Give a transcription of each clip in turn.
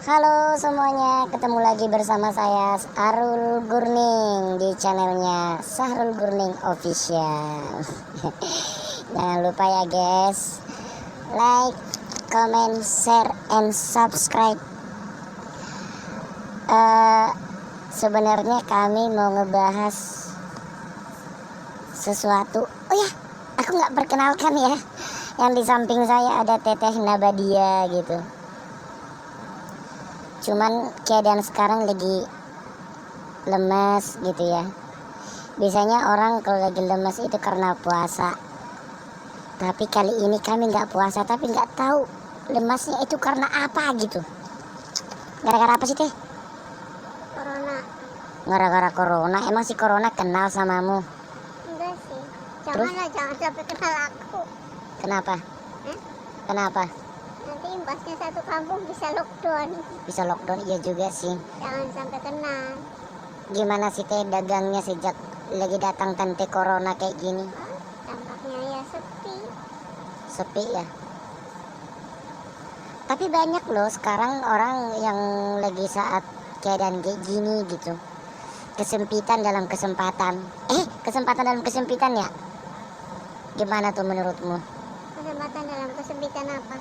Halo semuanya, ketemu lagi bersama saya Sahrul Gurning di channelnya Sahrul Gurning Official. Jangan lupa ya guys, like, comment, share, and subscribe. Sebenarnya kami mau ngebahas sesuatu. Oh ya, aku nggak perkenalkan ya. Yang di samping saya ada Teteh Nabadia gitu. Cuman keadaan sekarang lagi lemes gitu ya. Biasanya orang kalau lagi lemes itu karena puasa. Tapi kali ini kami nggak puasa, tapi nggak tahu lemasnya itu karena apa gitu. Gara-gara apa sih Teh? Corona. Gara-gara corona. Emang si corona kenal samamu? Enggak sih. Terus? Jangan sampai kenal aku. Kenapa? Kenapa? Nanti imbasnya satu kampung bisa lockdown. Bisa lockdown, iya juga sih. Jangan sampai kena. Gimana sih Teh dagangnya sejak lagi datang tante corona kayak gini? Dampaknya ya sepi. Sepi ya. Tapi banyak loh sekarang orang yang lagi saat keadaan kayak gini gitu. Kesempitan dalam kesempatan. Kesempatan dalam kesempitan ya? Gimana tuh menurutmu? Kesempatan dalam kesempitan apa?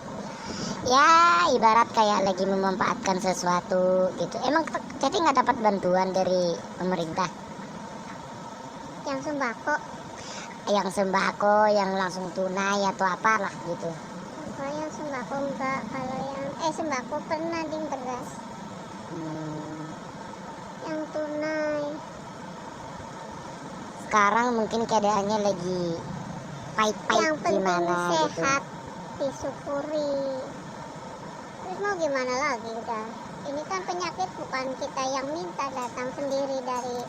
Ya ibarat kayak lagi memanfaatkan sesuatu gitu. Emang Teti nggak dapat bantuan dari pemerintah? Yang sembako. Yang sembako, yang langsung tunai atau apalah gitu. Kalau yang sembako enggak. Kalau yang sembako pernah di beras. Yang tunai. Sekarang mungkin keadaannya lagi pahit-pahit Yang penting gimana gitu. sehat, disyukuri. Terus mau gimana lagi udah. Ini kan penyakit bukan kita yang minta, datang sendiri dari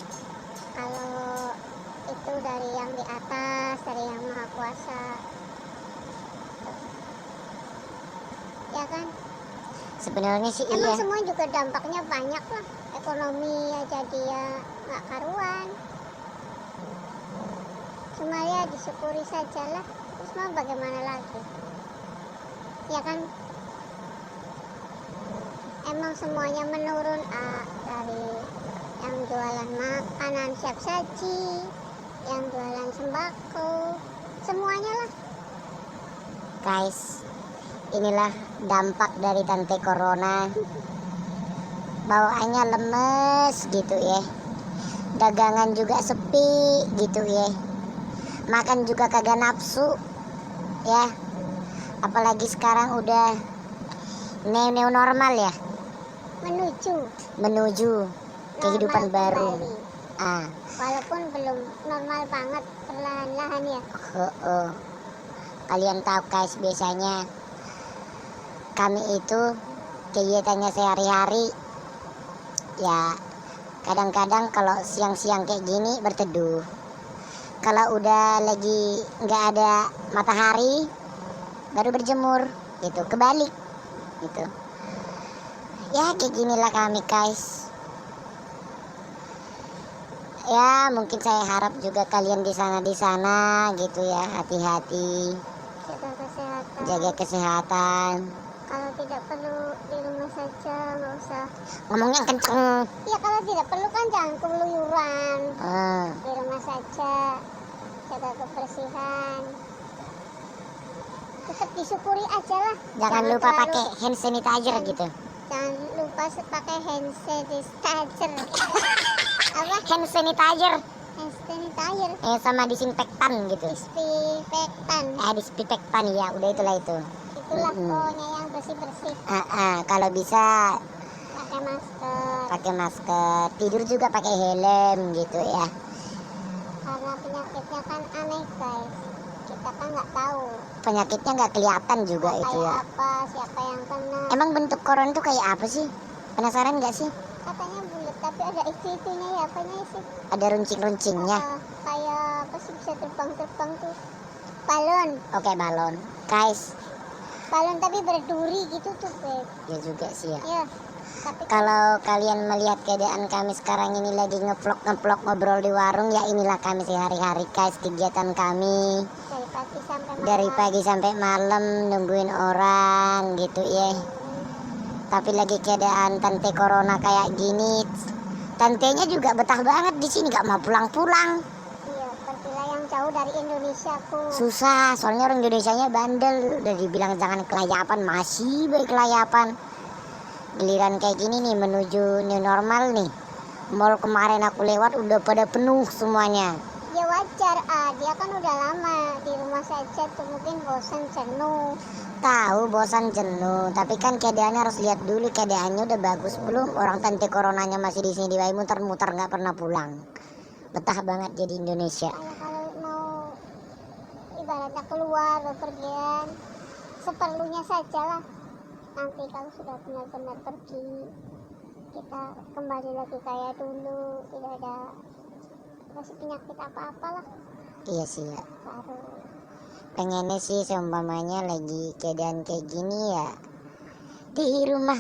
kalau itu dari yang di atas, dari yang maha kuasa. Ya kan? Sebenarnya sih Emang iya. semua juga dampaknya banyak lah. Ekonomi aja dia nggak karuan. Cuma ya disyukuri sajalah. Terus mau bagaimana lagi? Ya kan? Emang semuanya menurun dari yang jualan makanan siap saji, yang jualan sembako, semuanya lah. Guys, inilah dampak dari tante corona. Bawaannya lemes gitu ya. Dagangan juga sepi gitu ya. Makan juga kagak nafsu ya. Apalagi sekarang udah new normal ya. Menuju kehidupan Normal baru. kembali. Walaupun belum normal banget, perlahan-lahan ya. Kalian tahu guys, biasanya kami itu kegiatannya sehari-hari ya, kadang-kadang kalau siang-siang kayak gini berteduh. Kalau udah lagi nggak ada matahari baru berjemur gitu, kebalik gitu. Ya kayak ginilah kami guys. Ya mungkin saya harap juga kalian di sana gitu ya, hati-hati, Jaga kesehatan. jaga kesehatan. Kalau tidak perlu di rumah saja, nggak usah. Ngomongnya kenceng. Ya kalau tidak perlu kan jangan keluyuran. Ah, Di rumah saja, jaga kebersihan. Tetap disyukuri aja lah. jangan lupa terlalu- pakai hand sanitizer gitu. Jangan lupa pakai hand sanitizer. Apa? Hand sanitizer Hand sanitizer. sama disinfektan gitu. Disinfektan. Disinfektan ya, udah itulah itu. Itulah pokoknya yang bersih-bersih. Kalau bisa Pakai masker. pakai masker, tidur juga pakai helm gitu ya. Karena penyakitnya kan aneh guys. Kita kan nggak tahu Penyakitnya nggak kelihatan juga itu kayak ya. apa, siapa yang kena. Emang bentuk corona itu kayak apa sih? Penasaran nggak sih? Katanya bulat, tapi ada itunya ya, apanya sih? Ada runcing-runcingnya. Kayak apa sih, bisa terbang-terbang tuh. Balon. Oke, balon. Guys, Balon tapi berduri gitu tuh, Beb. ya juga sih ya. Ya, tapi Kalau kalian melihat keadaan kami sekarang ini lagi ngevlog ngobrol di warung, ya inilah kami sehari-hari guys, kegiatan kami dari pagi sampai malam. dari pagi sampai malam nungguin orang gitu ya. Tapi lagi keadaan tante corona kayak gini, tantenya juga betah banget di sini, gak mau pulang-pulang. Iya, pergilah yang jauh dari Indonesia ku. Susah, soalnya orang Indonesianya bandel. Udah dibilang jangan kelayapan, masih baik kelayapan. Giliran kayak gini nih menuju new normal nih. Mall kemarin aku lewat udah pada penuh semuanya. Ya wajar, dia kan udah lama di rumah saja tuh, mungkin bosan jenuh. Tahu bosan jenuh, tapi kan keadaannya harus lihat dulu keadaannya udah bagus belum. Orang tante coronanya masih di sini di muter-muter nggak pernah pulang. Betah banget jadi Indonesia. Kayak kalau mau ibaratnya keluar bepergian seperlunya saja lah. Nanti kalau sudah benar-benar pergi, kita kembali lagi kayak dulu, tidak ada masih penyakit apa-apa lah. Iya sih ya. Baru Pengennya sih seumpamanya lagi keadaan kayak gini ya di rumah